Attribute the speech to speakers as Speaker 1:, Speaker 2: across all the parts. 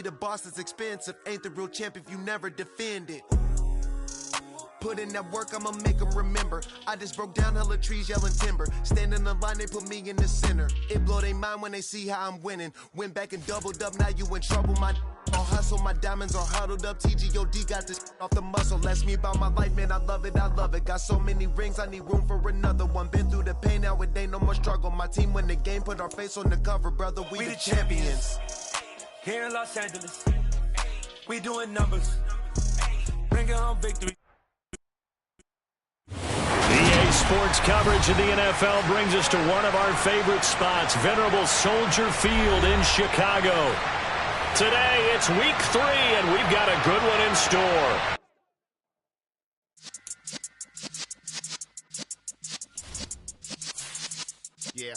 Speaker 1: the boss is expensive. Ain't the real champ if you never defend it. Put in that work, I'ma make them remember. I just broke down hella trees, yelling timber. Stand in the line, they put me in the center. It blow their mind when they see how I'm winning. Went back and doubled up, now you in trouble. My all hustle, my diamonds are huddled up. TGOD got this off the muscle. Ask me about my life, man, I love it, I love it. Got so many rings, I need room for another one. Been through the pain, now it ain't no more struggle. My team win the game, put our face on the cover, brother, we the champions.
Speaker 2: Here in Los Angeles, we doing numbers. Bringing home victory.
Speaker 3: EA Sports coverage of the NFL brings us to one of our favorite spots, venerable Soldier Field in Chicago. Today, it's week 3, and we've got a good one in store.
Speaker 1: Yeah.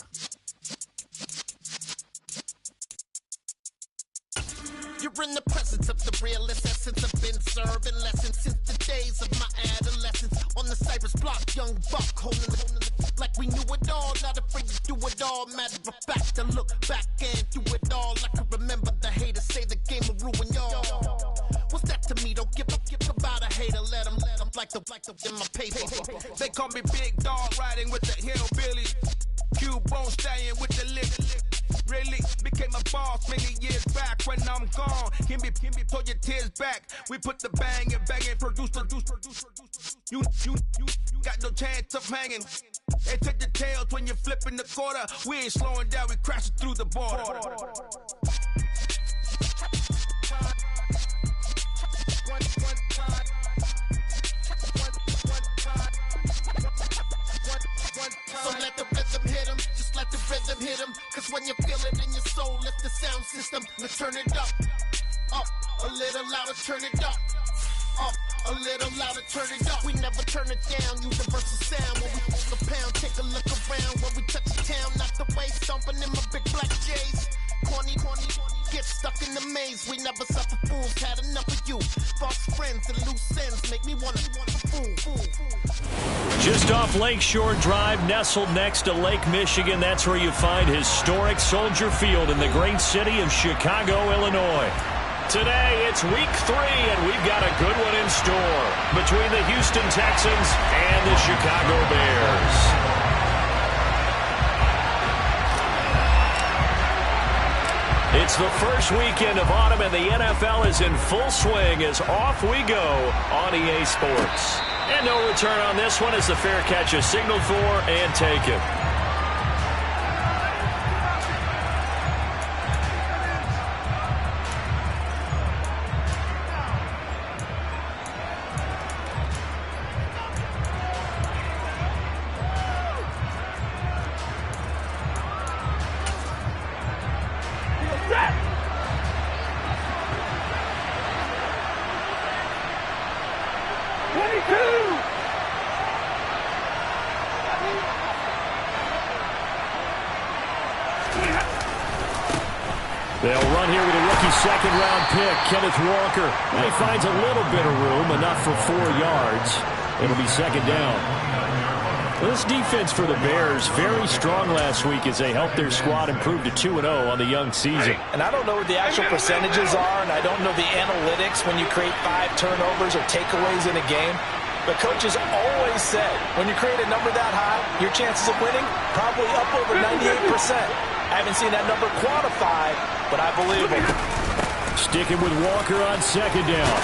Speaker 4: You're in the presence of the realest essence. I've been serving lessons since the days of my adolescence. On the Cypress block, young buck holding the like we knew it all. Not afraid to do it all. Matter of fact, to look back and do it all. I can remember the haters say the game will ruin y'all. What's that to me? Don't give about a hater. Let them like the in my paper.
Speaker 2: They call me Big Dog, riding with the hillbillies. Q-Bone staying with the lick. Really became a boss many years back. When I'm gone, give me pull your tears back. We put the bang and produce. You got no chance of hanging. They take the tails when you're flipping the quarter. We ain't slowing down, we crashing through the border.
Speaker 4: So let the rhythm hit him, just let the rhythm hit him. Cause when you feel it in your soul, lift the sound system. Now turn it up, a little louder, turn it up, a little louder, turn it up. We never turn it down, universal sound. When we hold the pound, take a look around. When we touch the town, not the way, stomping in my big black J's. Corny, get stuck in the maze. We never suffer fools, had enough of you. False friends and loose ends make me wanna fool.
Speaker 3: Just off Lakeshore Drive, nestled next to Lake Michigan, that's where you find historic Soldier Field in the great city of Chicago, Illinois. Today, it's week 3, and we've got a good one in store between the Houston Texans and the Chicago Bears. It's the first weekend of autumn, and the NFL is in full swing as off we go on EA Sports. And no return on this one as the fair catch is signaled for and taken. They'll run here with a rookie second-round pick, Kenneth Walker. He finds a little bit of room, enough for 4 yards. It'll be second down. Well, this defense for the Bears, very strong last week as they helped their squad improve to 2-0 on the young season.
Speaker 5: And I don't know what the actual percentages are, and I don't know the analytics when you create 5 turnovers or takeaways in a game. But coaches always said, when you create a number that high, your chances of winning probably up over 98%. I haven't seen that number quantified, but I believe it.
Speaker 3: Sticking with Walker on second down.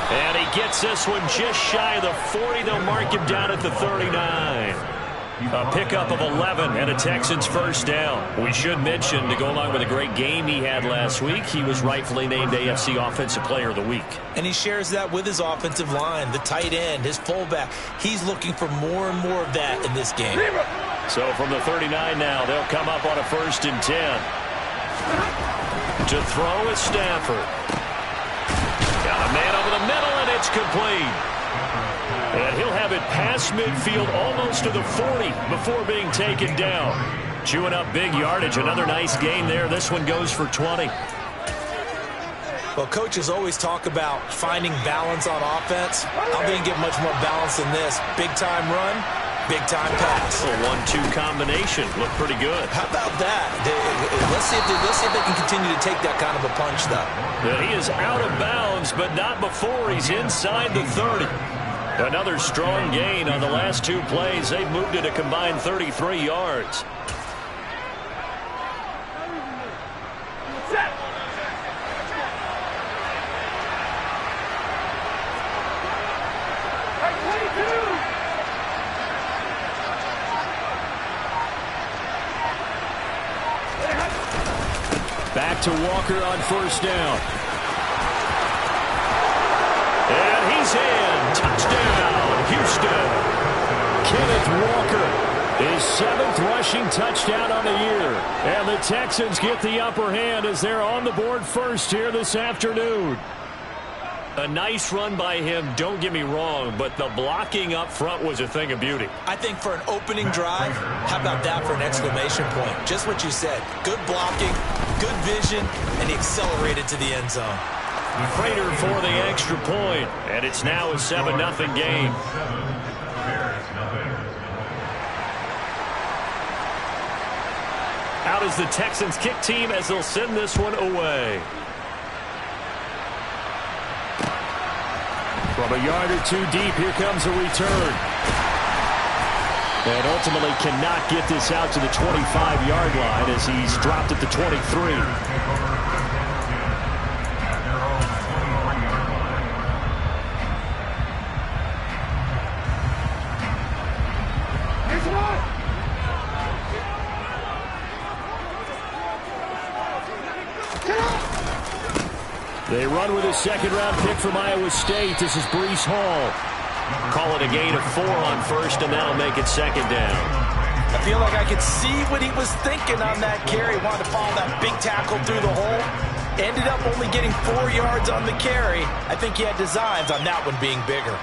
Speaker 3: And he gets this one just shy of the 40. They'll mark him down at the 39. A pickup of 11 and a Texans first down. We should mention, to go along with a great game he had last week, he was rightfully named AFC Offensive Player of the Week. And he shares that with his offensive line, the tight end, his fullback. He's looking for more and more of that in this game. So from the 39 now, they'll come up on a 1st and 10. To throw is Stafford. Got a man over the middle, and it's complete. And he'll have it past midfield almost to the 40 before being taken down. Chewing up big yardage. Another nice gain there. This one goes for 20.
Speaker 5: Well, coaches always talk about finding balance on offense. I don't think you get much more balance than this. Big-time run, Big-time pass.
Speaker 3: A 1-2 combination. Looked pretty good.
Speaker 5: How about that? Let's see if they can continue to take that kind of a punch, though.
Speaker 3: Yeah, he is out of bounds, but not before he's inside the 30. Another strong gain on the last 2 plays. They've moved it a combined 33 yards. Back to Walker on first down. And he's in. Touchdown, Houston. Kenneth Walker, his 7th rushing touchdown on the year. And the Texans get the upper hand as they're on the board first here this afternoon. A nice run by him, don't get me wrong, but the blocking up front was a thing of beauty. I
Speaker 5: think for an opening drive, how about that for an exclamation point? Just what you said. Good blocking, good vision, and he accelerated to the end zone.
Speaker 3: Prater for the extra point, and it's now a 7-0 game. Out is the Texans kick team as they'll send this one away. From a yard or 2 deep, here comes a return. And ultimately cannot get this out to the 25-yard line as he's dropped at the 23. They run with a 2nd-round pick from Iowa State. This is Breece Hall. Call it a gain of 4 on first, and that'll make it 2nd down.
Speaker 5: I feel like I could see what he was thinking on that carry. Wanted to follow that big tackle through the hole. Ended up only getting 4 yards on the carry. I think he had designs on that one being bigger.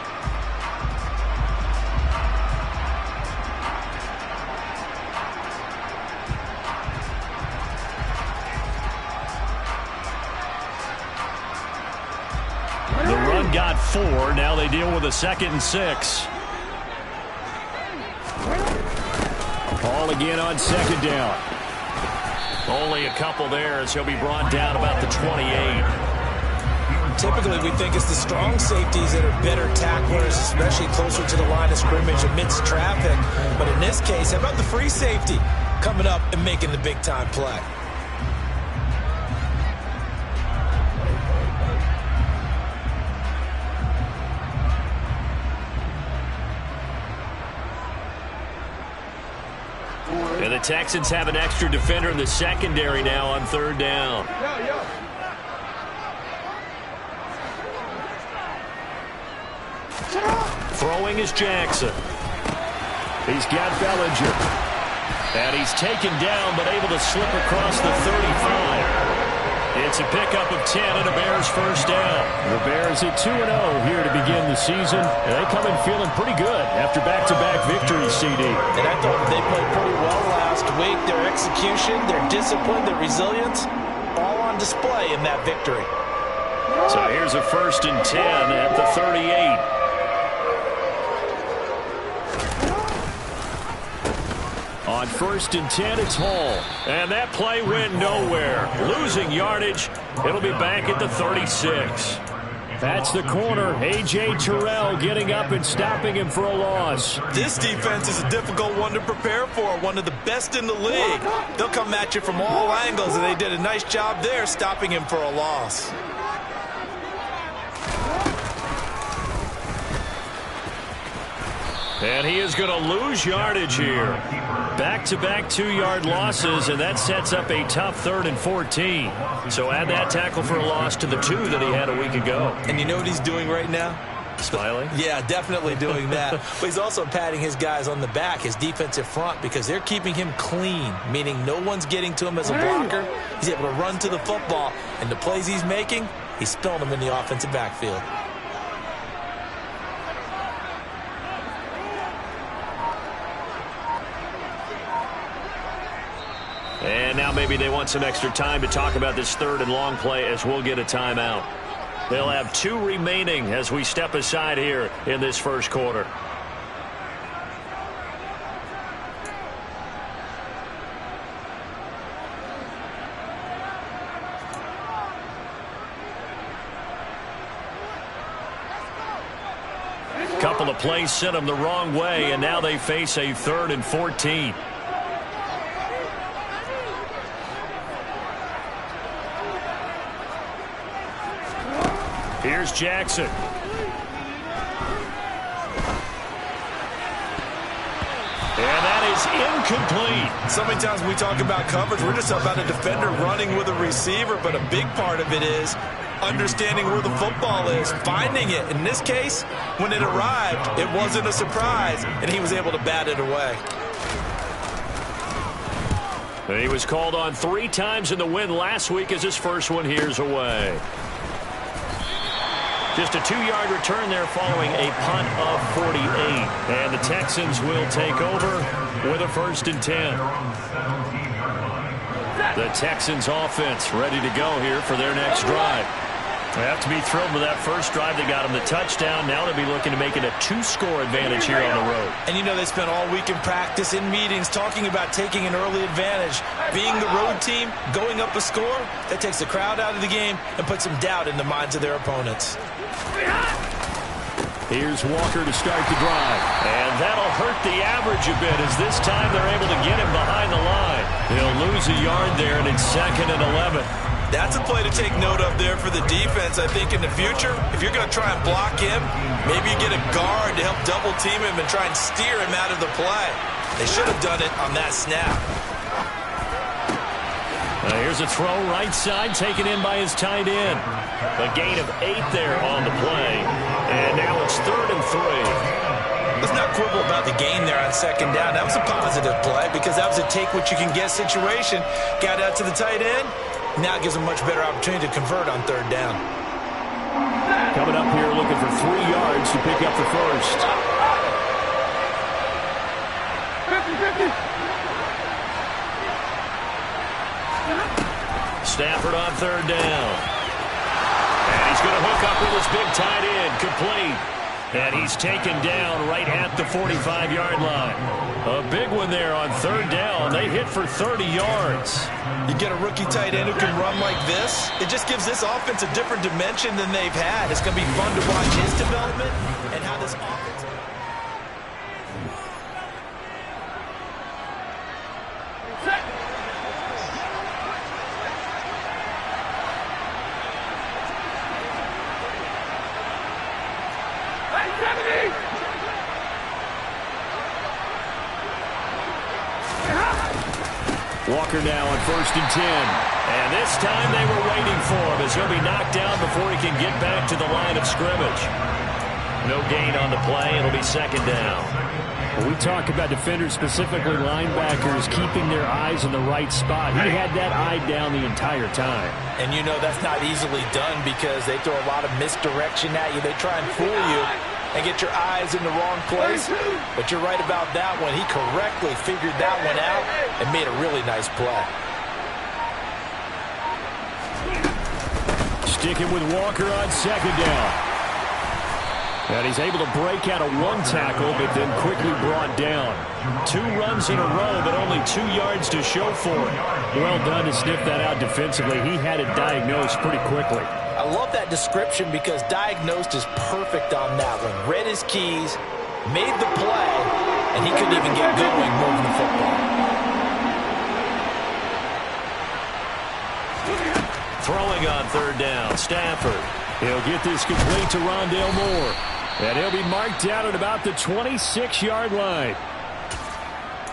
Speaker 3: Got 4. Now they deal with a 2nd and 6. Hall again on 2nd down. Only a couple there as he'll be brought down about the 28.
Speaker 5: Typically, we think it's the strong safeties that are better tacklers, especially closer to the line of scrimmage amidst traffic. But in this case, how about the free safety coming up and making the big-time play?
Speaker 3: And the Texans have an extra defender in the secondary now on 3rd down. Throwing is Jackson. He's got Bellinger. And he's taken down but able to slip across the 35. It's a pickup of 10 and a Bears first down. The Bears at 2-0 here to begin the season. And they come in feeling pretty good after back-to-back victories, CD.
Speaker 5: And I thought they played pretty well last week. Their execution, their discipline, their resilience, all on display in that victory.
Speaker 3: So here's a 1st and 10 at the 38. On 1st and 10, it's Hall. And that play went nowhere. Losing yardage. It'll be back at the 36. That's the corner. A.J. Terrell getting up and stopping him for a loss.
Speaker 5: This defense is a difficult one to prepare for. One of the best in the league. They'll come at you from all angles, and they did a nice job there stopping him for a loss.
Speaker 3: And he is going to lose yardage here. Back-to-back 2-yard losses, and that sets up a tough 3rd and 14. So add that tackle for a loss to the 2 that he had a week ago.
Speaker 5: And you know what he's doing right now?
Speaker 3: Smiling?
Speaker 5: Yeah, definitely doing that. But he's also patting his guys on the back, his defensive front, because they're keeping him clean, meaning no one's getting to him as a blocker. He's able to run to the football, and the plays he's making, he's spilling them in the offensive backfield.
Speaker 3: And now maybe they want some extra time to talk about this 3rd and long play as we'll get a timeout. They'll have 2 remaining as we step aside here in this first quarter. Couple of plays sent them the wrong way, and now they face a 3rd and 14. Here's Jackson. And that is incomplete.
Speaker 5: So many times when we talk about coverage, we're just about a defender running with a receiver, but a big part of it is understanding where the football is, finding it. In this case, when it arrived, it wasn't a surprise, and he was able to bat it away.
Speaker 3: He was called on 3 times in the win last week as his first one here's away. Just a 2-yard return there following a punt of 48. And the Texans will take over with a 1st and 10. The Texans offense ready to go here for their next drive. They have to be thrilled with that first drive. They got them the touchdown. Now they'll be looking to make it a 2-score advantage here on the road.
Speaker 5: And you know they spent all week in practice, in meetings, talking about taking an early advantage. Being the road team, going up a score, that takes the crowd out of the game and puts some doubt in the minds of their opponents.
Speaker 3: Here's Walker to start the drive. And that'll hurt the average a bit as this time they're able to get him behind the line. He'll lose a yard there, and it's 2nd and 11.
Speaker 5: That's a play to take note of there for the defense. I think in the future, if you're going to try and block him, maybe you get a guard to help double team him and try and steer him out of the play. They should have done it on that snap.
Speaker 3: Here's a throw right side taken in by his tight end. A gain of 8 there on the play. And now it's 3rd and 3.
Speaker 5: Let's not quibble about the gain there on 2nd down. That was a positive play because that was a take-what-you-can-get situation. Got out to the tight end. Now it gives them much better opportunity to convert on 3rd down.
Speaker 3: Coming up here looking for 3 yards to pick up the first.
Speaker 2: 50-50.
Speaker 3: Stafford on 3rd down. And he's going to hook up with his big tight end, complete. And he's taken down right at the 45-yard line. A big one there on 3rd down. They hit for 30 yards.
Speaker 5: You get a rookie tight end who can run like this, it just gives this offense a different dimension than they've had. It's going to be fun to watch his development and how this offense...
Speaker 3: Walker now on 1st and 10. And this time they were waiting for him as he'll be knocked down before he can get back to the line of scrimmage. No gain on the play. It'll be 2nd down.
Speaker 6: When we talk about defenders, specifically linebackers, keeping their eyes in the right spot. He had that eye down the entire time.
Speaker 5: And you know that's not easily done because they throw a lot of misdirection at you. They try and fool you and get your eyes in the wrong place. But you're right about that one. He correctly figured that one out and made a really nice play.
Speaker 3: Sticking with Walker on 2nd down. And he's able to break out of 1 tackle, but then quickly brought down. 2 runs in a row, but only 2 yards to show for it. Well done to sniff that out defensively. He had it diagnosed pretty quickly.
Speaker 5: I love that description because diagnosed is perfect on that one. Read his keys, made the play, and he couldn't even get going moving the football.
Speaker 3: Throwing on 3rd down, Stafford. He'll get this complete to Rondale Moore. And he'll be marked down at about the 26-yard line.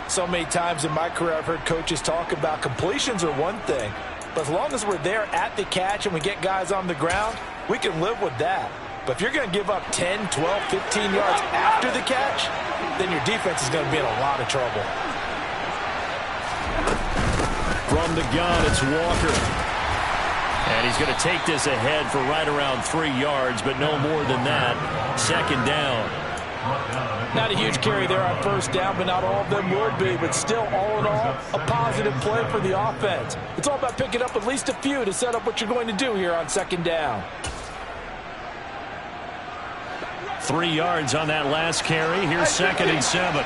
Speaker 5: So many times in my career I've heard coaches talk about completions are one thing. But as long as we're there at the catch and we get guys on the ground, we can live with that. But if you're going to give up 10, 12, 15 yards after the catch, then your defense is going to be in a lot of trouble.
Speaker 3: From the gun, it's Walker. And he's going to take this ahead for right around 3 yards, but no more than that. 2nd down.
Speaker 5: Not a huge carry there on 1st down, but not all of them will be. But still, all in all, a positive play for the offense. It's all about picking up at least a few to set up what you're going to do here on 2nd down.
Speaker 3: 3 yards on that last carry. Here's 2nd and 7.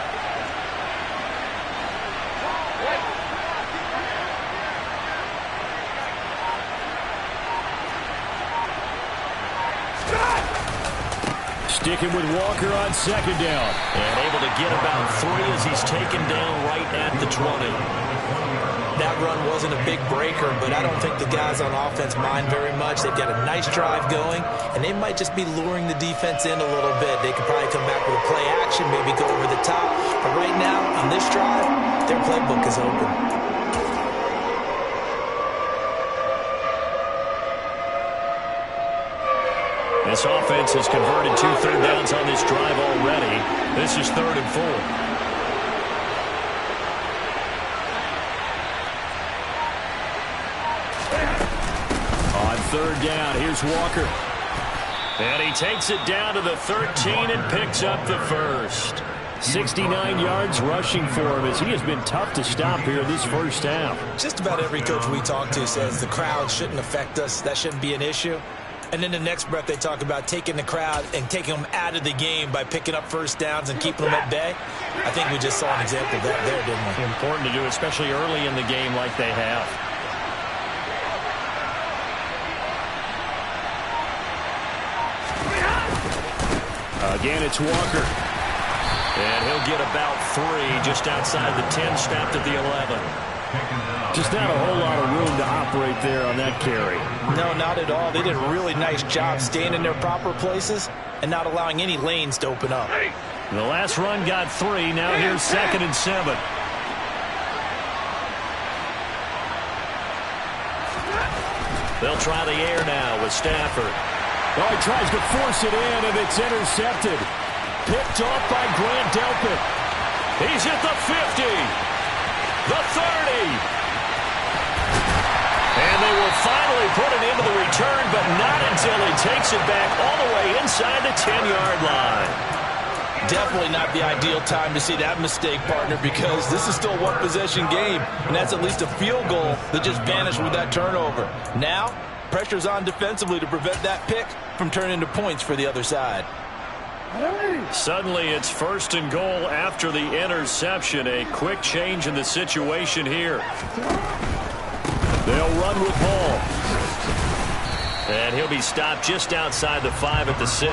Speaker 6: Sticking with Walker on second down.
Speaker 3: And able to get about 3 as he's taken down right at the 20.
Speaker 5: That run wasn't a big breaker, but I don't think the guys on offense mind very much. They've got a nice drive going, and they might just be luring the defense in a little bit. They could probably come back with a play action, maybe go over the top. But right now, on this drive, their playbook is open.
Speaker 3: This offense has converted 2 third downs on this drive already. This is 3rd and 4.
Speaker 6: On 3rd down, here's Walker.
Speaker 3: And he takes it down to the 13 and picks up the first.
Speaker 6: 69 yards rushing for him as he has been tough to stop here this first half.
Speaker 5: Just about every coach we talk to says the crowd shouldn't affect us. That shouldn't be an issue. And then the next breath they talk about taking the crowd and taking them out of the game by picking up first downs and keeping them at bay. I think we just saw an example of that there, didn't we?
Speaker 3: Important to do, especially early in the game like they have.
Speaker 6: Again, it's Walker.
Speaker 3: And he'll get about 3 just outside the 10, snapped at the 11.
Speaker 6: Just not a whole lot of room to operate there on that carry.
Speaker 5: No, not at all. They did a really nice job staying in their proper places and not allowing any lanes to open up.
Speaker 3: The last run got 3. Now here's 2nd and 7. They'll try the air now with Stafford.
Speaker 6: Oh, he tries to force it in, and it's intercepted. Picked off by Grant Delpit.
Speaker 3: He's at the 50. The 30. And they will finally put it into the return, but not until he takes it back all the way inside the 10-yard line.
Speaker 5: Definitely not the ideal time to see that mistake, partner, because this is still a one-possession game, and that's at least a field goal that just vanished with that turnover. Now, pressure's on defensively to prevent that pick from turning into points for the other side.
Speaker 3: Suddenly, it's 1st and goal after the interception. A quick change in the situation here.
Speaker 6: They'll run with Hall.
Speaker 3: And he'll be stopped just outside the 5 at the 6.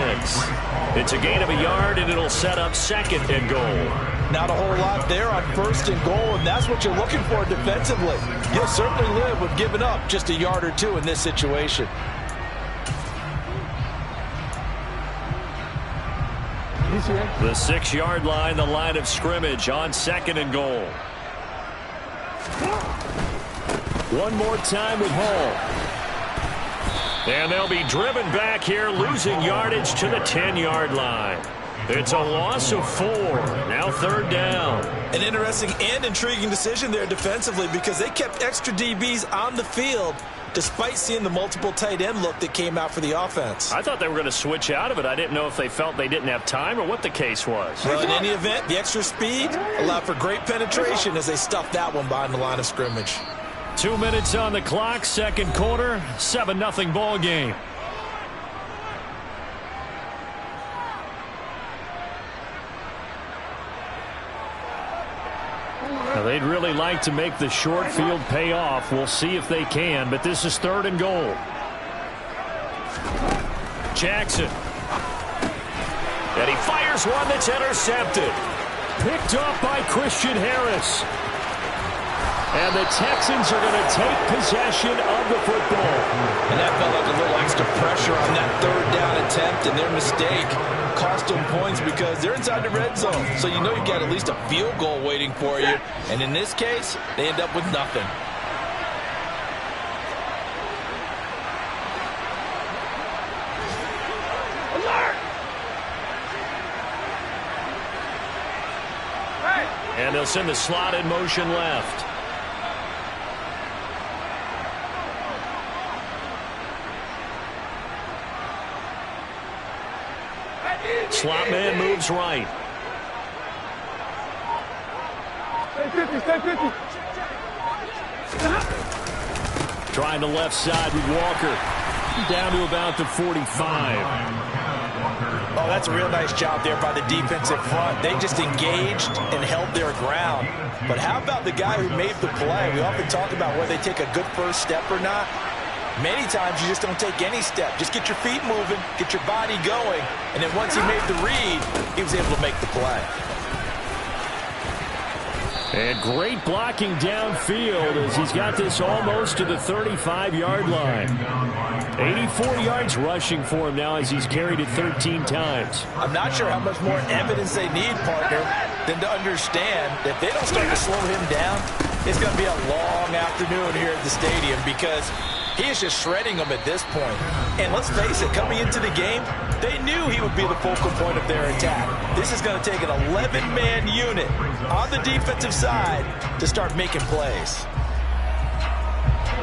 Speaker 3: It's a gain of a yard, and it'll set up 2nd and goal.
Speaker 5: Not a whole lot there on 1st and goal, and that's what you're looking for defensively. You'll certainly live with giving up just a yard or 2 in this situation.
Speaker 3: The 6-yard line, the line of scrimmage on 2nd and goal.
Speaker 6: One more time with Hall.
Speaker 3: And they'll be driven back here, losing yardage to the 10-yard line. It's a loss of 4. Now 3rd down.
Speaker 5: An interesting and intriguing decision there defensively because they kept extra DBs on the field despite seeing the multiple tight end look that came out for the offense.
Speaker 3: I thought they were going to switch out of it. I didn't know if they felt they didn't have time or what the case was.
Speaker 5: Well, in any event, the extra speed allowed for great penetration as they stuffed that one behind the line of scrimmage.
Speaker 3: 2 minutes on the clock, 2nd quarter, 7-0 ball game.
Speaker 6: Now, they'd really like to make the short field pay off. We'll see if they can, but this is 3rd and goal.
Speaker 3: Jackson. And he fires one that's intercepted.
Speaker 6: Picked off by Christian Harris. And the Texans are going to take possession of the football.
Speaker 5: And that felt like a little extra pressure on that 3rd down attempt, and their mistake cost them points because they're inside the red zone. So you know you got at least a field goal waiting for you. And in this case, they end up with nothing.
Speaker 3: And they'll send the slot in motion left. Slot man moves right.
Speaker 7: Stay 50.
Speaker 6: Trying the left side with Walker. Down to about the 45.
Speaker 5: Oh, that's a real nice job there by the defensive front. They just engaged and held their ground. But how about the guy who made the play? We often talk about whether they take a good first step or not. Many times you just don't take any step. Just get your feet moving, get your body going, and then once he made the read, he was able to make the play.
Speaker 6: And great blocking downfield as he's got this almost to the 35-yard line. 84 yards rushing for him now as he's carried it 13 times.
Speaker 5: I'm not sure how much more evidence they need, partner, than to understand that if they don't start to slow him down, it's going to be a long afternoon here at the stadium because he is just shredding them at this point. And let's face it, coming into the game, they knew he would be the focal point of their attack. This is going to take an 11-man unit on the defensive side to start making plays.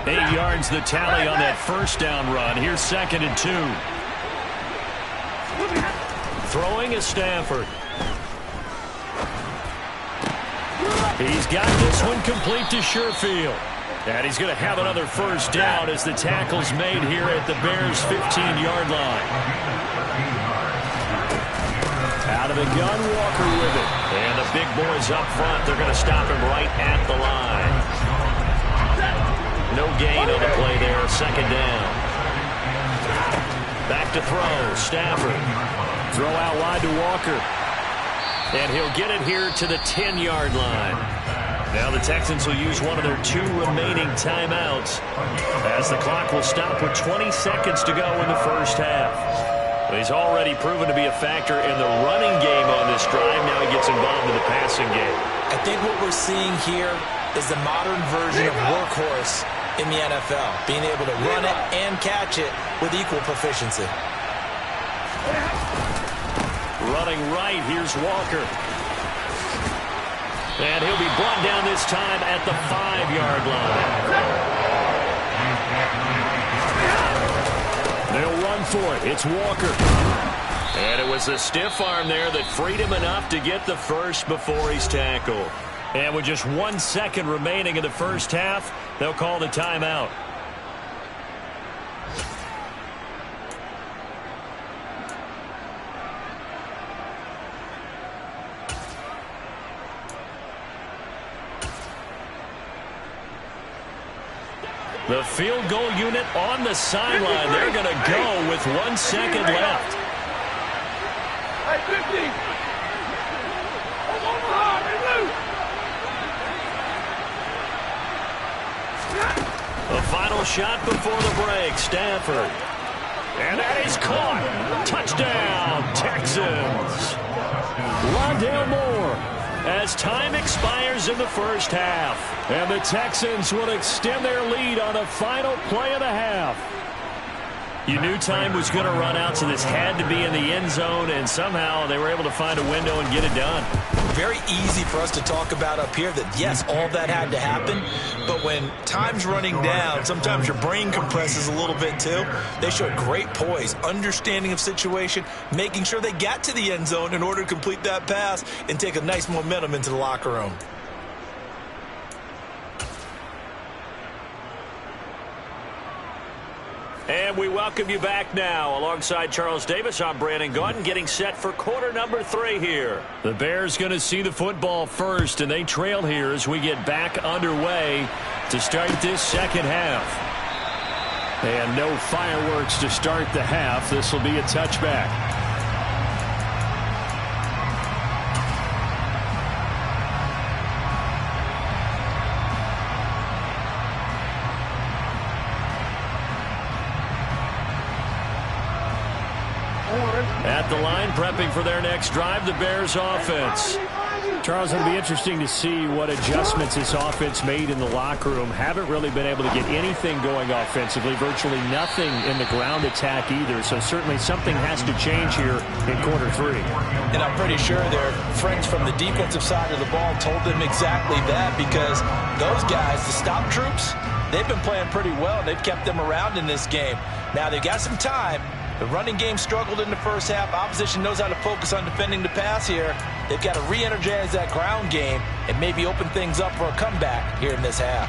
Speaker 3: 8 yards the tally on that first down run. Here's 2nd and 2. Throwing is Stafford. He's got this one complete to Sherfield. And he's going to have another first down as the tackle's made here at the Bears' 15-yard line. Out of the gun, Walker with it. And the big boys up front, they're going to stop him right at the line. No gain on the play there, 2nd down. Back to throw, Stafford. Throw out wide to Walker. And he'll get it here to the 10-yard line. Now the Texans will use one of their 2 remaining timeouts as the clock will stop with 20 seconds to go in the first half. He's already proven to be a factor in the running game on this drive. Now he gets involved in the passing game.
Speaker 5: I think what we're seeing here is the modern version of workhorse in the NFL, being able to run it and catch it with equal proficiency.
Speaker 3: Running right, here's Walker. And he'll be brought down this time at the 5-yard line. They'll run for it. It's Walker. And it was a stiff arm there that freed him enough to get the first before he's tackled. And with just 1 second remaining in the first half, they'll call the timeout. The field goal unit on the sideline. They're going to go with 1 second left.
Speaker 7: Hey, 50.
Speaker 3: The final shot before the break, Stafford. And that is caught. Touchdown, Texans. Rondale Moore as time expires in the first half. And the Texans will extend their lead on the final play of the half. You knew time was going to run out, so this had to be in the end zone, and somehow they were able to find a window and get it done.
Speaker 5: Very easy for us to talk about up here that, yes, all that had to happen, but when time's running down, sometimes your brain compresses a little bit too. They showed great poise, understanding of situation, making sure they got to the end zone in order to complete that pass and take a nice momentum into the locker room.
Speaker 3: And we welcome you back now. Alongside Charles Davis, I'm Brandon Gaudin, getting set for quarter number 3 here. The Bears going to see the football first, and they trail here as we get back underway to start this second half. And no fireworks to start the half. This will be a touchback. At the line, prepping for their next drive, the Bears offense.
Speaker 6: Charles, it'll be interesting to see what adjustments this offense made in the locker room. Haven't really been able to get anything going offensively, virtually nothing in the ground attack either. So certainly something has to change here in quarter 3.
Speaker 5: And I'm pretty sure their friends from the defensive side of the ball told them exactly that, because those guys, the stop troops, they've been playing pretty well. They've kept them around in this game. Now they've got some time. The running game struggled in the first half. Opposition knows how to focus on defending the pass here. They've got to re-energize that ground game and maybe open things up for a comeback here in this half.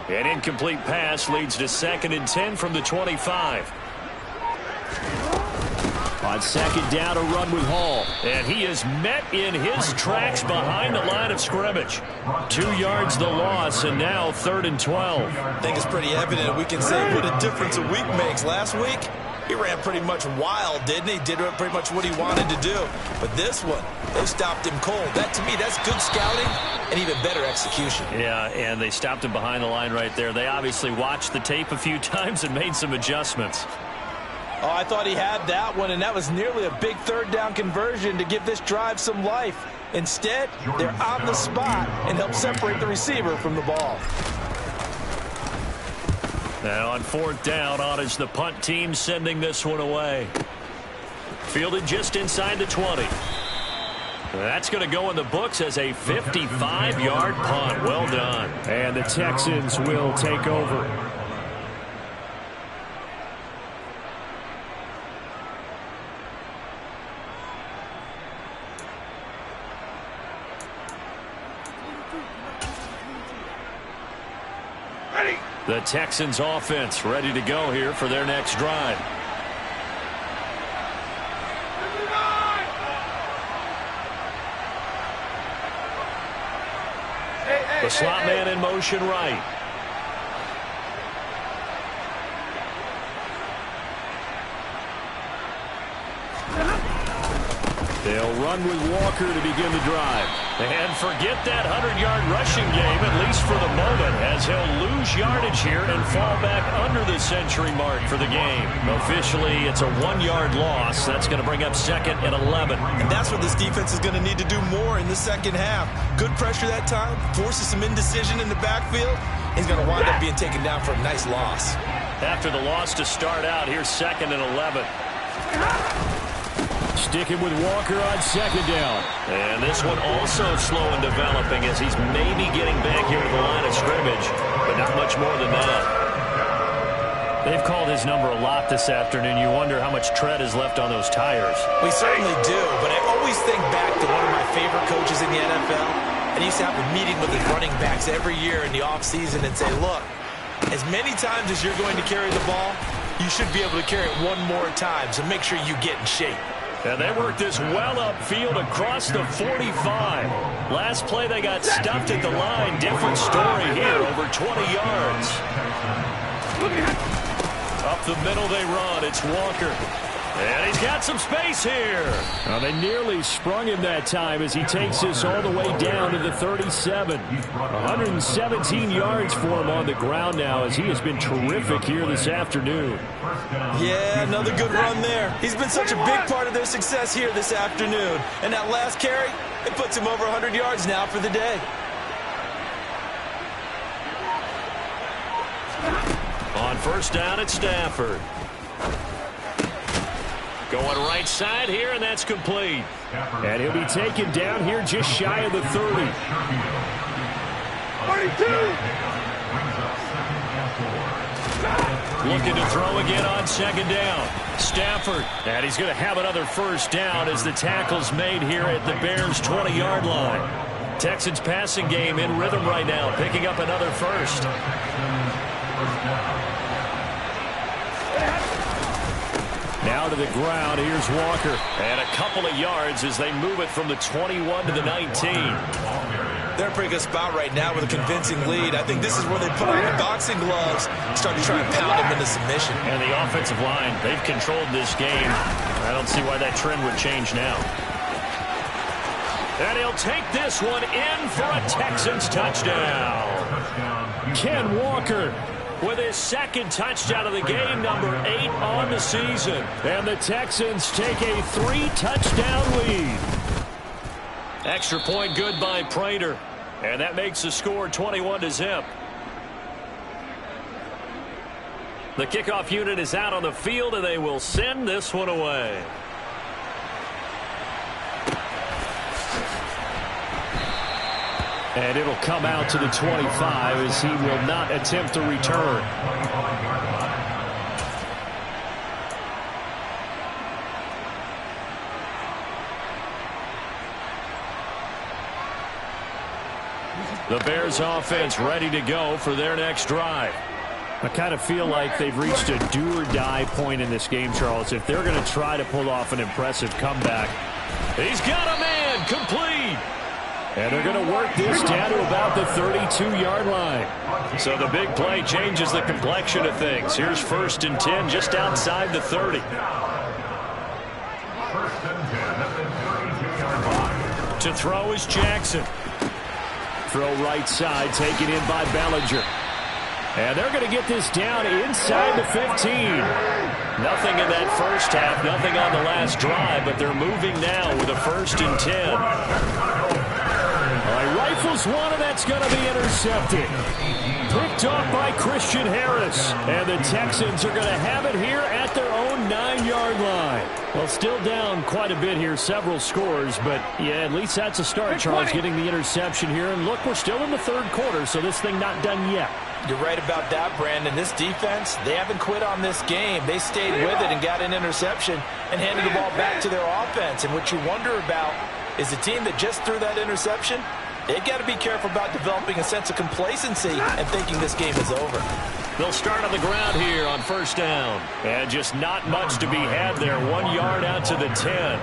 Speaker 3: An incomplete pass leads to 2nd and 10 from the 25.
Speaker 6: On second down, a run with Hall.
Speaker 3: And he is met in his tracks behind the line of scrimmage. 2 yards the loss, and now 3rd and 12.
Speaker 5: I think it's pretty evident. We can say what a difference a week makes. Last week, he ran pretty much wild, didn't he? Did pretty much what he wanted to do. But this one, they stopped him cold. That, to me, that's good scouting and even better execution.
Speaker 3: Yeah, and they stopped him behind the line right there. They obviously watched the tape a few times and made some adjustments.
Speaker 5: Oh, I thought he had that one, and that was nearly a big 3rd down conversion to give this drive some life. Instead, they're on the spot and help separate the receiver from the ball.
Speaker 3: Now on 4th down, on is the punt team sending this one away. Fielded just inside the 20. That's going to go in the books as a 55-yard punt. Well done.
Speaker 6: And the Texans will take over.
Speaker 3: The Texans offense ready to go here for their next drive. The slot man in motion right.
Speaker 6: They'll run with Walker to begin the drive.
Speaker 3: And forget that 100-yard rushing game, at least for the moment, as he'll lose yardage here and fall back under the century mark for the game. Officially, it's a 1-yard loss. That's going to bring up 2nd and 11.
Speaker 5: And that's what this defense is going to need to do more in the second half. Good pressure that time, forces some indecision in the backfield. He's going to wind up being taken down for a nice loss.
Speaker 3: After the loss to start out, here's 2nd and 11.
Speaker 6: Sticking with Walker on 2nd down.
Speaker 3: And this one also slow in developing as he's maybe getting back here to the line of scrimmage, but not much more than that. They've called his number a lot this afternoon. You wonder how much tread is left on those tires.
Speaker 5: We certainly do, but I always think back to one of my favorite coaches in the NFL. And he used to have a meeting with his running backs every year in the offseason and say, look, as many times as you're going to carry the ball, you should be able to carry it one more time, so make sure you get in shape.
Speaker 3: And they worked this well upfield across the 45. Last play, they got stuffed at the line. Different story here, over 20 yards. Up the middle they run. It's Walker. And he's got some space here.
Speaker 6: Well, they nearly sprung him that time as he takes this all the way down to the 37. 117 yards for him on the ground now as he has been terrific here this afternoon.
Speaker 5: Yeah, another good run there. He's been such a big part of their success here this afternoon. And that last carry, it puts him over 100 yards now for the day.
Speaker 3: On 1st down, it's Stafford. Going right side here, and that's complete.
Speaker 6: And he'll be taken down here just shy of the 30.
Speaker 7: 32.
Speaker 3: Looking to throw again on 2nd down. Stafford. And he's going to have another 1st down as the tackle's made here at the Bears' 20-yard line. Texans passing game in rhythm right now, picking up another 1st.
Speaker 6: Now to the ground, here's Walker.
Speaker 3: And a couple of yards as they move it from the 21 to the 19.
Speaker 5: They're in a pretty good spot right now with a convincing lead. I think this is where they put on the boxing gloves, start to try and pound them into submission.
Speaker 3: And the offensive line, they've controlled this game. I don't see why that trend would change now. And he'll take this one in for a Texans touchdown.
Speaker 6: Ken Walker
Speaker 3: with his 2nd touchdown of the game, number 8 on the season.
Speaker 6: And the Texans take a 3-touchdown lead.
Speaker 3: Extra point good by Prater. And that makes the score 21-0. The kickoff unit is out on the field, and they will send this one away.
Speaker 6: And it'll come out to the 25 as he will not attempt a return. The Bears offense ready to go for their next drive. I kind of feel like they've reached a do-or-die point in this game, Charles. If they're going to try to pull off an impressive comeback. He's got a man, complete. And they're going to work this down to about the 32-yard line. So the big play changes the complexion of things. Here's 1st and 10 just outside the 30. To throw is Jackson. Throw right side, taken in by Bellinger. And they're going to get this down inside the 15. Nothing in that first half, nothing on the last drive, but they're moving now with a 1st and 10. All right, rifles one, and that's going to be intercepted. Picked off by Christian Harris. And the Texans are going to have it here at their own 9-yard line. Well, still down quite a bit here, several scores, but yeah, at least that's a start, Charles, getting the interception here. And look, we're still in the 3rd quarter, so this thing not done yet.
Speaker 5: You're right about that, Brandon. This defense, they haven't quit on this game. They stayed with it and got an interception and handed the ball back to their offense. And what you wonder about is a team that just threw that interception, they've got to be careful about developing a sense of complacency and thinking this game is over.
Speaker 3: They'll start on the ground here on 1st down. And just not much to be had there. 1 yard out to the 10.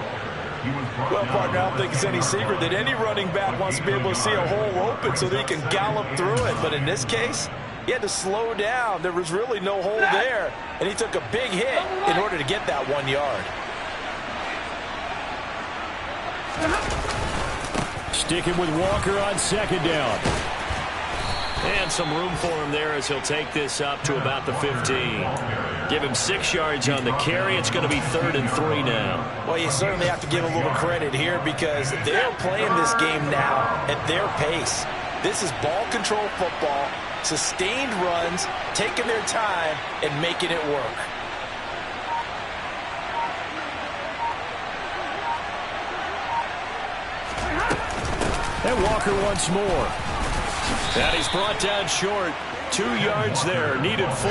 Speaker 5: Well, partner, I don't think it's any secret that any running back wants to be able to see a hole open so they can gallop through it. But in this case, he had to slow down. There was really no hole there, and he took a big hit in order to get that 1 yard.
Speaker 6: Sticking with Walker on 2nd down.
Speaker 3: And some room for him there as he'll take this up to about the 15. Give him 6 yards on the carry. It's going to be 3rd and 3 now.
Speaker 5: Well, you certainly have to give a little credit here because they're playing this game now at their pace. This is ball control football, sustained runs, taking their time, and making it work.
Speaker 6: And Walker once more.
Speaker 3: And he's brought down short. 2 yards there, needed 4.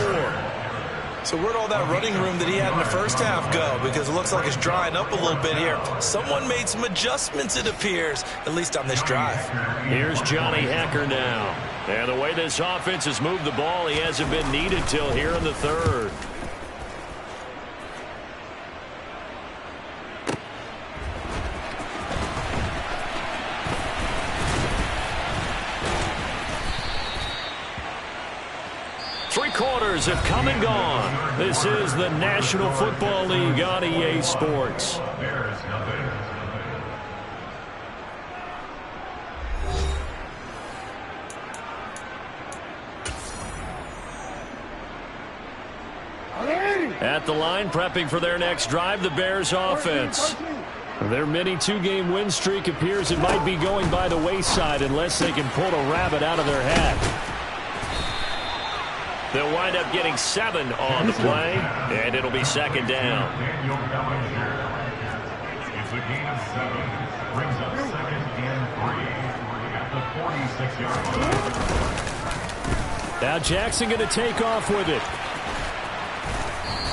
Speaker 5: So where'd all that running room that he had in the first half go? Because it looks like it's drying up a little bit here. Someone made some adjustments, it appears, at least on this drive.
Speaker 3: Here's Johnny Hekker now. And the way this offense has moved the ball, he hasn't been needed till here in the 3rd. Quarters have come and gone. This is the National Football League on EA Sports. At the line, prepping for their next drive, the Bears offense. Their mini 2-game win streak appears it might be going by the wayside unless they can pull a rabbit out of their hat. They'll wind up getting 7 on the play, and it'll be 2nd down.
Speaker 8: It's a gain of 7. Brings up 2nd and 3 at the 46-yard line.
Speaker 6: Now Jackson going to take off with it.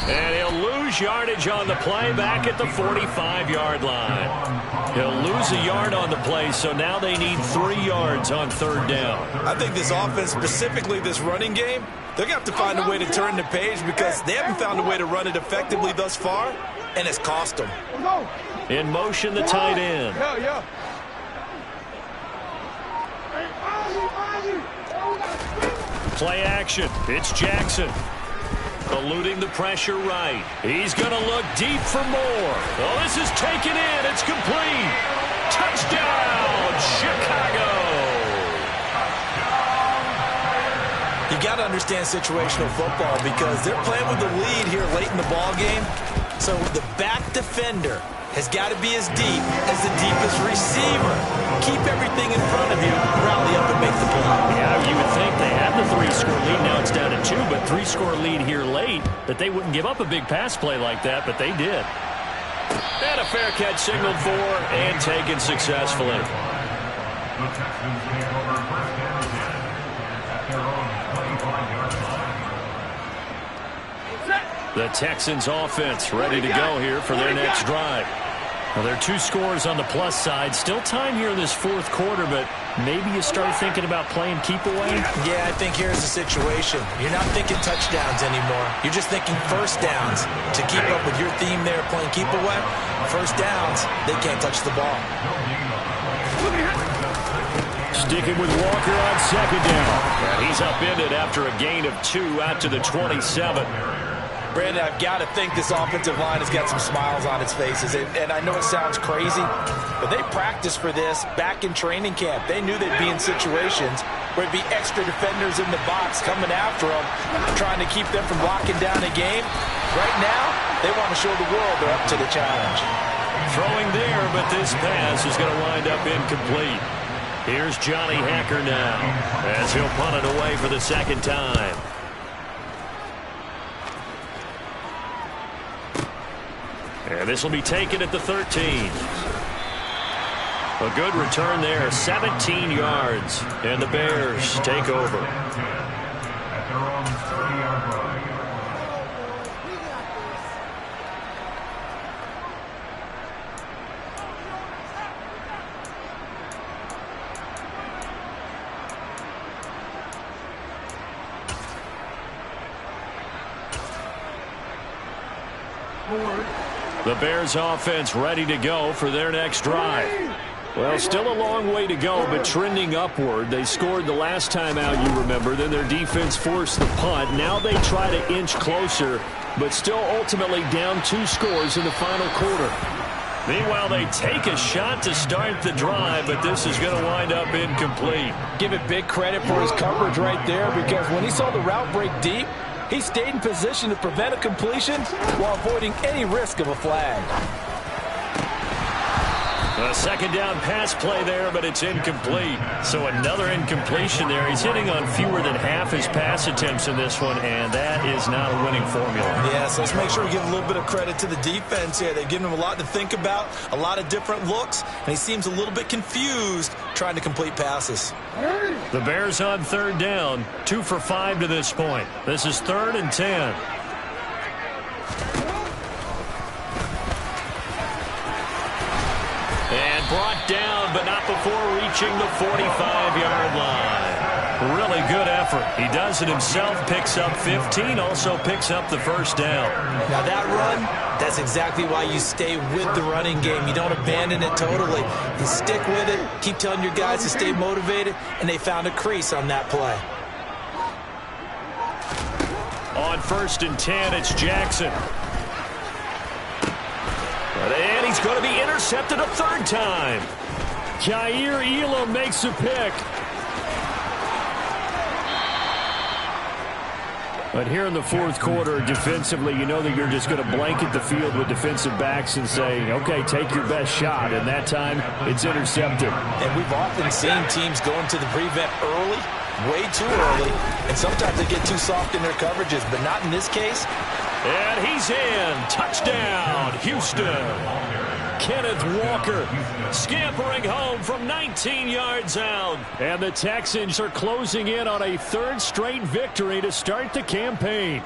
Speaker 3: And he'll lose yardage on the play back at the 45-yard line. He'll lose a yard on the play, so now they need 3 yards on 3rd down.
Speaker 5: I think this offense, specifically this running game, they're going to have to find a way to turn the page because they haven't found a way to run it effectively thus far, and it's cost them.
Speaker 3: In motion, the tight end. Play action. It's Jackson. Eluding the pressure right. He's going to look deep for more. Oh, this is taken in. It's complete. Touchdown, Chicago.
Speaker 5: You got to understand situational football because they're playing with the lead here late in the ball game. So the back defender has got to be as deep as the deepest receiver. Keep everything in front of you, rally up and make the play.
Speaker 6: Yeah, you would think they had the 3-score lead. Now it's down to 2, but 3-score lead here late, that they wouldn't give up a big pass play like that, but they did.
Speaker 3: And a fair catch signaled for and taken successfully.
Speaker 8: The Texans take over 1st and 10 at their own 25-yard line.
Speaker 3: The Texans offense ready to go here for their next drive. Well, there are 2 scores on the plus side. Still time here in this fourth quarter, but maybe you start thinking about playing keep away?
Speaker 5: Yeah, I think here's the situation. You're not thinking touchdowns anymore. You're just thinking first downs. To keep up with your theme there, playing keep away, first downs, they can't touch the ball.
Speaker 3: Sticking with Walker on second down. And he's upended after a gain of 2 out to the 27.
Speaker 5: Brandon, I've got to think this offensive line has got some smiles on its faces. And I know it sounds crazy, but they practiced for this back in training camp. They knew they'd be in situations where it'd be extra defenders in the box coming after them, trying to keep them from locking down a game. Right now, they want to show the world they're up to the challenge.
Speaker 3: Throwing there, but this pass is going to wind up incomplete. Here's Johnny Hacker now as he'll punt it away for the second time. And this will be taken at the 13. A good return there, 17 yards. And the Bears take over.
Speaker 8: At their own 30-yard line.
Speaker 3: The Bears offense ready to go for their next drive. Well, still a long way to go, but trending upward. They scored the last time out, you remember. Then their defense forced the punt. Now they try to inch closer, but still ultimately down 2 scores in the final quarter. Meanwhile, they take a shot to start the drive, but this is going to wind up incomplete.
Speaker 5: Give it big credit for his coverage right there, because when he saw the route break deep, he stayed in position to prevent a completion while avoiding any risk of a flag.
Speaker 3: A second down pass play there, but it's incomplete. So another incompletion there. He's hitting on fewer than half his pass attempts in this one, and that is not a winning formula.
Speaker 5: Yeah, so let's make sure we give a little bit of credit to the defense here. They've given him a lot to think about, a lot of different looks, and he seems a little bit confused trying to complete passes.
Speaker 3: The Bears on third down, 2 for 5 to this point. This is 3rd and 10. And brought down, but not before reaching the 45-yard line. Really good effort. He does it himself, picks up 15, also picks up the first down.
Speaker 5: Now that run, that's exactly why you stay with the running game. You don't abandon it totally. You stick with it, keep telling your guys to stay motivated, and they found a crease on that play.
Speaker 3: On 1st and 10, it's Jackson. And he's going to be intercepted a 3rd time. Jair Elam makes a pick. But here in the fourth quarter, defensively, you know that you're just going to blanket the field with defensive backs and say, okay, take your best shot. And that time, it's intercepted.
Speaker 5: And we've often seen teams go into the prevent early, way too early, and sometimes they get too soft in their coverages, but not in this case.
Speaker 3: And he's in. Touchdown, Houston. Kenneth Walker scampering home from 19 yards out. And the Texans are closing in on a 3rd straight victory to start the campaign.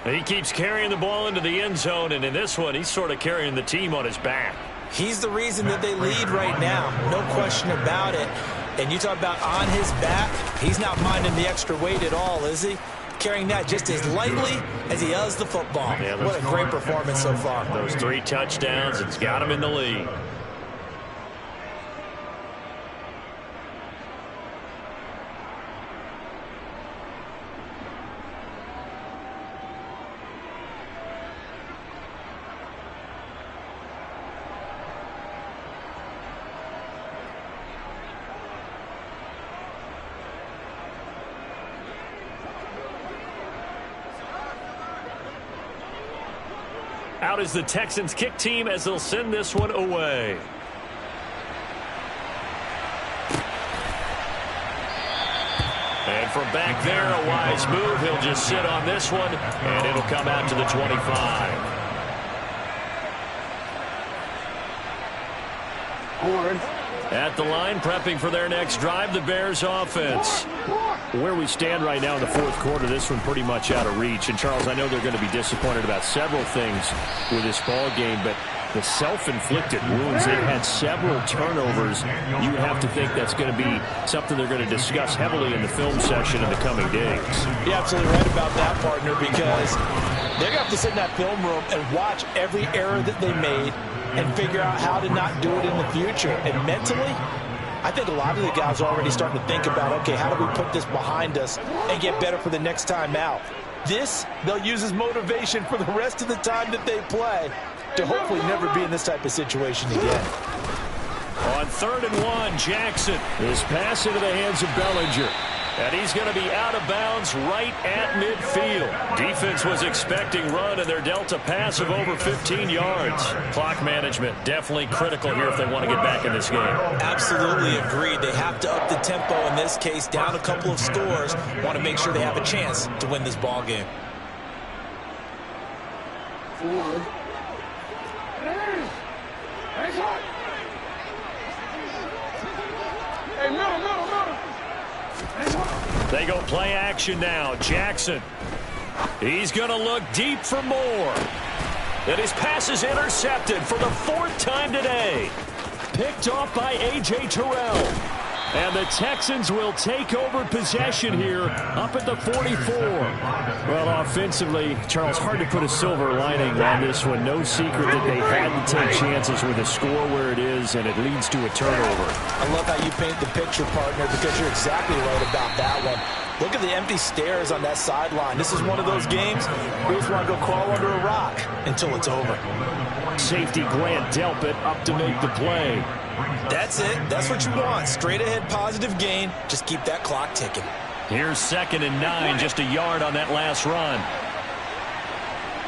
Speaker 3: He keeps carrying the ball into the end zone, and in this one, he's sort of carrying the team on his back.
Speaker 5: He's the reason that they lead right now. No question about it. And you talk about on his back, he's not minding the extra weight at all, is he? Carrying that just as lightly as he does the football. Yeah, what a great performance so far.
Speaker 3: Those 3 touchdowns, it's got him in the lead. Out is the Texans kick team as they'll send this one away. And from back there, a wise move. He'll just sit on this one, and it'll come out to the 25. At the line, prepping for their next drive, the Bears offense. Where we stand right now in the fourth quarter, this one pretty much out of reach. And, Charles, I know they're going to be disappointed about several things with this ball game, but
Speaker 6: the self-inflicted wounds. They've had several turnovers. You have to think that's going to be something they're going to discuss heavily in the film session in the coming days.
Speaker 5: You're absolutely right about that, partner, because they're going to have to sit in that film room and watch every error that they made and figure out how to not do it in the future. And mentally, I think a lot of the guys are already starting to think about, okay, how do we put this behind us and get better for the next time out? This, they'll use as motivation for the rest of the time that they play to hopefully never be in this type of situation again.
Speaker 3: On 3rd and 1, Jackson is pass into the hands of Bellinger. And he's going to be out of bounds right at midfield. Defense was expecting run, and they're dealt a pass of over 15 yards. Clock management definitely critical here if they want to get back in this game.
Speaker 5: Absolutely agreed. They have to up the tempo in this case, down a couple of scores. Want to make sure they have a chance to win this ball game.
Speaker 3: They go play action now. Jackson. He's going to look deep for more. And his pass is intercepted for the 4th time today. Picked off by A.J. Terrell. And the Texans will take over possession here up at the 44. Well, offensively, Charles, hard to put a silver lining on this one. No secret that they had to take chances with a score where it is, and it leads to a turnover.
Speaker 5: I love how you paint the picture, partner, because you're exactly right about that one. Look at the empty stares on that sideline. This is one of those games where you just want to go crawl under a rock until it's over.
Speaker 6: Safety Grant Delpit up to make the play.
Speaker 5: That's it. That's what you want. Straight ahead positive gain. Just keep that clock ticking.
Speaker 3: Here's 2nd and 9, just a yard on that last run.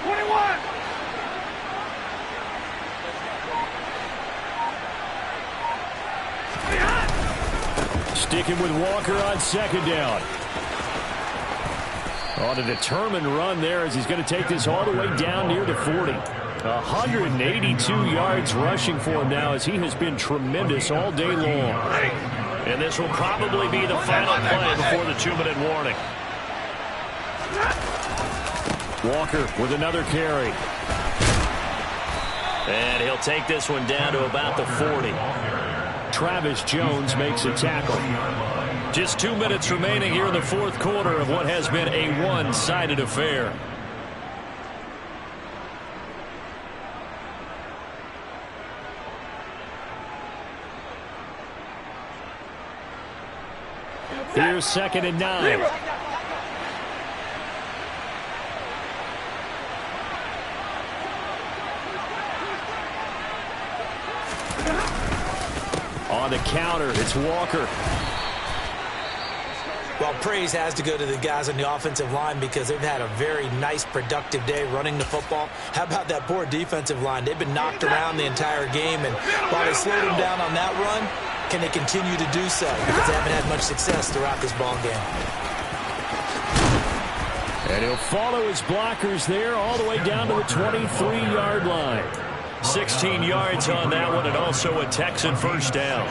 Speaker 7: 21.
Speaker 6: Sticking with Walker on 2nd down. On a determined run there as he's going to take this all the way down near the 40. 182 yards rushing for him now as he has been tremendous all day long.
Speaker 3: And this will probably be the final play before the 2-minute warning.
Speaker 6: Walker with another carry.
Speaker 3: And he'll take this one down to about the 40.
Speaker 6: Travis Jones makes a tackle.
Speaker 3: Just 2 minutes remaining here in the 4th quarter of what has been a one-sided affair.
Speaker 6: Here's 2nd and 9. On the counter, it's Walker.
Speaker 5: Well, praise has to go to the guys on the offensive line because they've had a very nice, productive day running the football. How about that poor defensive line? They've been knocked around the entire game, and while they slowed them down on that run, can they continue to do so? Because they haven't had much success throughout this ball game.
Speaker 6: And he'll follow his blockers there all the way down to the 23-yard line.
Speaker 3: 16 yards on that one, and also a Texan first down.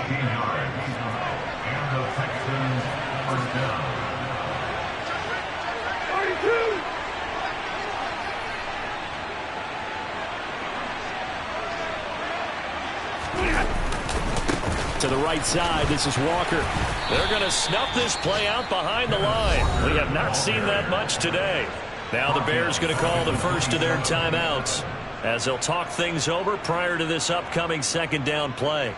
Speaker 6: To the right side, this is Walker.
Speaker 3: They're going to snuff this play out behind the line. We have not seen that much today. Now the Bears going to call the first of their timeouts as they'll talk things over prior to this upcoming 2nd down play.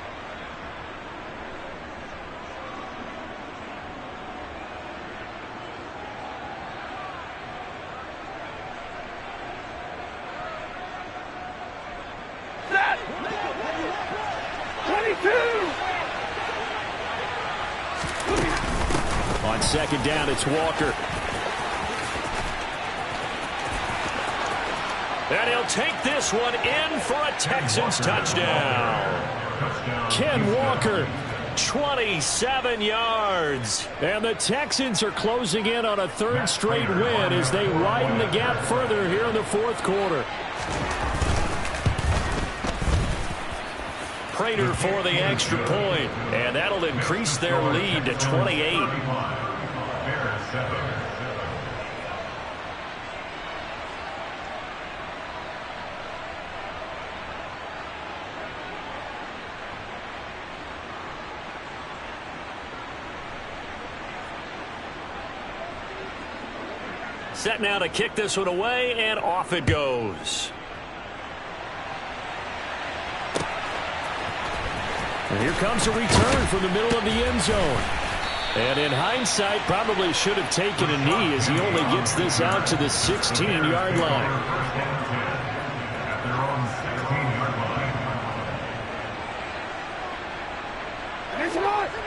Speaker 6: On 2nd down, it's Walker.
Speaker 3: And he'll take this one in for a Texans touchdown.
Speaker 6: Ken Walker.
Speaker 3: 27 yards.
Speaker 6: And the Texans are closing in on a 3rd straight win as they widen the gap further here in the 4th quarter.
Speaker 3: Prater for the extra point, and that'll increase their lead to 28. Set now to kick this one away, and off it goes. And here comes a return from the middle of the end zone. And in hindsight, probably should have taken a knee as he only gets this out to the 16-yard line.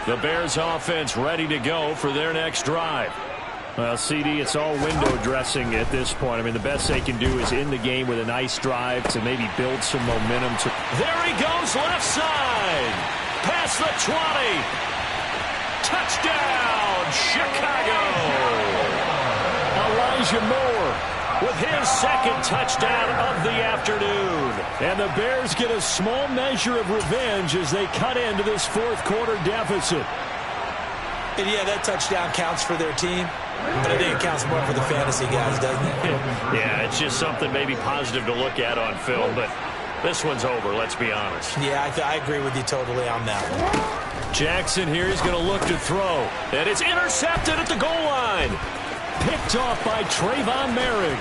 Speaker 3: The Bears offense ready to go for their next drive. Well, CD, it's all window dressing at this point. I mean, the best they can do is in the game with a nice drive to maybe build some momentum. There he goes, left side. Past the 20. Touchdown, Chicago. Elijah Moore with his second touchdown of the afternoon. And the Bears get a small measure of revenge as they cut into this fourth quarter deficit.
Speaker 5: And yeah, that touchdown counts for their team, but I think it counts more for the fantasy guys, doesn't it?
Speaker 3: Yeah, it's just something maybe positive to look at on film, but this one's over, let's be honest.
Speaker 5: Yeah, I agree with you totally on that one.
Speaker 3: Jackson here is going to look to throw, and it's intercepted at the goal line. Picked off by Trayvon Merrick.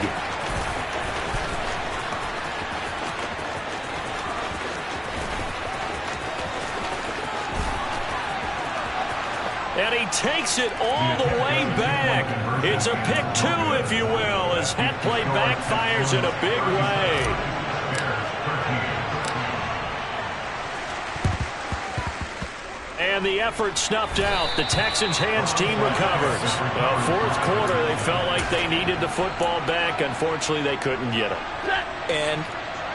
Speaker 3: And he takes it all the way back. It's a pick two, if you will, as that play backfires in a big way. And the effort snuffed out. The Texans' hands team recovers. Fourth quarter, they felt like they needed the football back. Unfortunately, they couldn't get it.
Speaker 5: And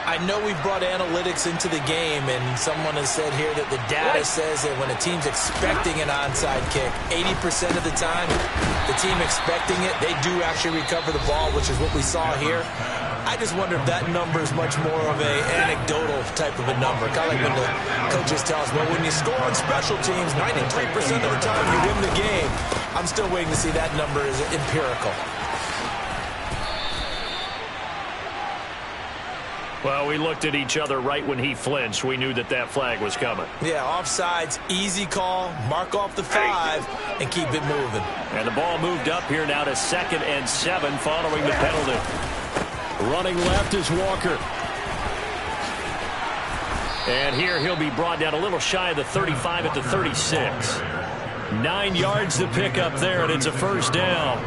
Speaker 5: I know we've brought analytics into the game, and someone has said here that the data says that when a team's expecting an onside kick, 80% of the time, the team expecting it, they do actually recover the ball, which is what we saw here. I just wonder if that number is much more of an anecdotal type of a number. Kind of like when the coaches tell us, well, when you score on special teams, 93% of the time you win the game. I'm still waiting to see that number is empirical.
Speaker 3: Well, we looked at each other right when he flinched. We knew that that flag was coming.
Speaker 5: Yeah, offsides, easy call, mark off the 5, and keep it moving.
Speaker 3: And the ball moved up here now to 2nd and 7 following the penalty. Running left is Walker. And here he'll be brought down a little shy of the 35 at the 36. 9 yards to pick up there, and it's a first down.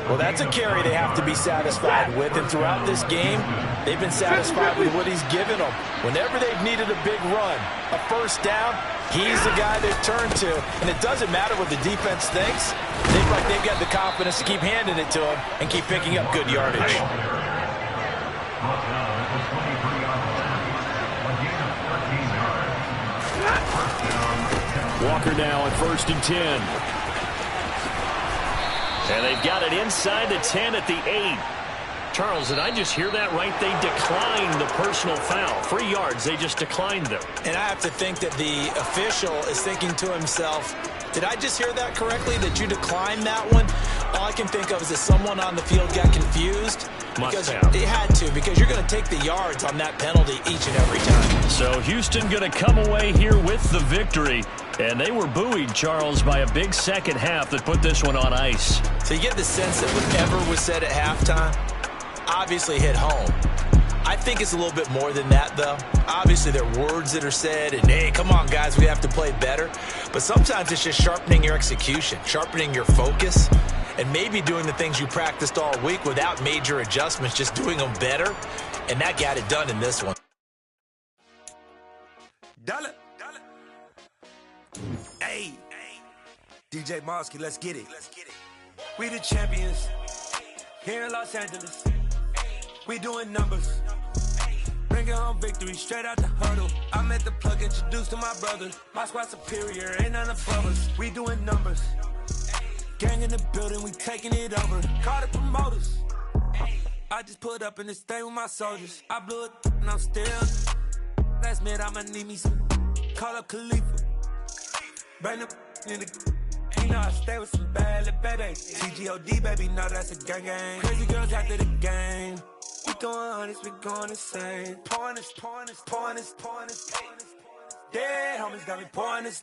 Speaker 5: Well, that's a carry they have to be satisfied with, and throughout this game, they've been satisfied with what he's given them. Whenever they've needed a big run, a first down, he's the guy they've turned to. And it doesn't matter what the defense thinks. They've got the confidence to keep handing it to him and keep picking up good yardage.
Speaker 3: Walker now on 1st and 10. And they've got it inside the 10 at the 8. Charles, did I just hear that right? They declined the personal foul. 3 yards, they just declined them.
Speaker 5: And I have to think that the official is thinking to himself, did I just hear that correctly, that you declined that one? All I can think of is that someone on the field got confused.
Speaker 3: Must have.
Speaker 5: They had to, because you're going to take the yards on that penalty each and every time.
Speaker 3: So Houston going to come away here with the victory. And they were buoyed, Charles, by a big second half that put this one on ice.
Speaker 5: So you get the sense that whatever was said at halftime obviously hit home. I think it's a little bit more than that, though. Obviously, there are words that are said, and, hey, come on, guys, we have to play better. But sometimes it's just sharpening your execution, sharpening your focus, and maybe doing the things you practiced all week without major adjustments, just doing them better. And that got it done in this one.
Speaker 9: Dollar. Hey, DJ Mosky, let's get it. We the champions here in Los Angeles. We doing numbers. Bringing home victory straight out the huddle. I met the plug, introduced to my brothers. My squad superior, ain't none above us. We doing numbers. Gang in the building, we taking it over. Call the promoters. I just put up in this thing with my soldiers. I blew it and I'm still. Last minute, I'ma need me some. Call up Khalifa. Bring them in the. You know I stay with some bad little baby. TGOD, baby, know that's a gang gang. Crazy girls after the game. We going honest, we going insane. Pouring this. Dead homies got me pouring this.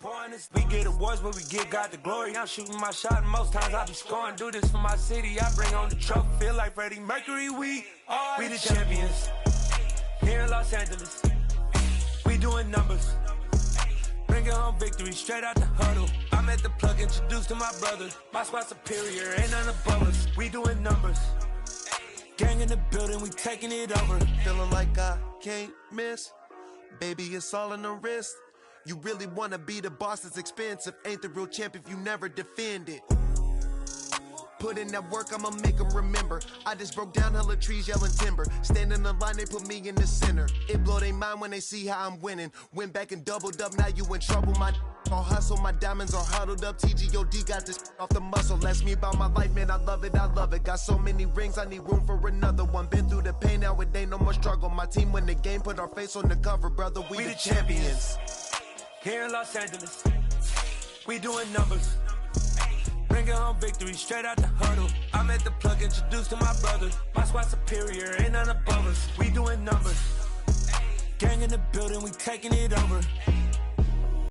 Speaker 9: We get awards, but we get God the glory. I'm shooting my shot, and most times I be scoring. Do this for my city, I bring on the trophy. Feel like Freddie Mercury, we the champions. Here in Los Angeles, we doing numbers. Bringing home victory straight out the huddle. I'm at the plug, introduced to my brother. My squad superior, ain't none above us. We doing numbers. Gang in the building, we taking it over.
Speaker 1: Feeling like I can't miss. Baby, it's all in the wrist. You really wanna be the boss, it's expensive. Ain't the real champ if you never defend it. Put in that work, I'ma make them remember. I just broke down hella trees, yelling timber. Stand in the line, they put me in the center. It blow their mind when they see how I'm winning. Went back and doubled up, now you in trouble. My all hustle, my diamonds are huddled up. TGOD got this off the muscle. Ask me about my life, man, I love it, I love it. Got so many rings, I need room for another one. Been through the pain, now it ain't no more struggle. My team win the game, put our face on the cover, brother, we the champions.
Speaker 9: Here in Los Angeles, we doing numbers. Bringing home victory straight out the huddle. I'm at the plug, introduced to my brother. My squad superior, ain't none above us. We doing numbers. Gang in the building, we taking it over.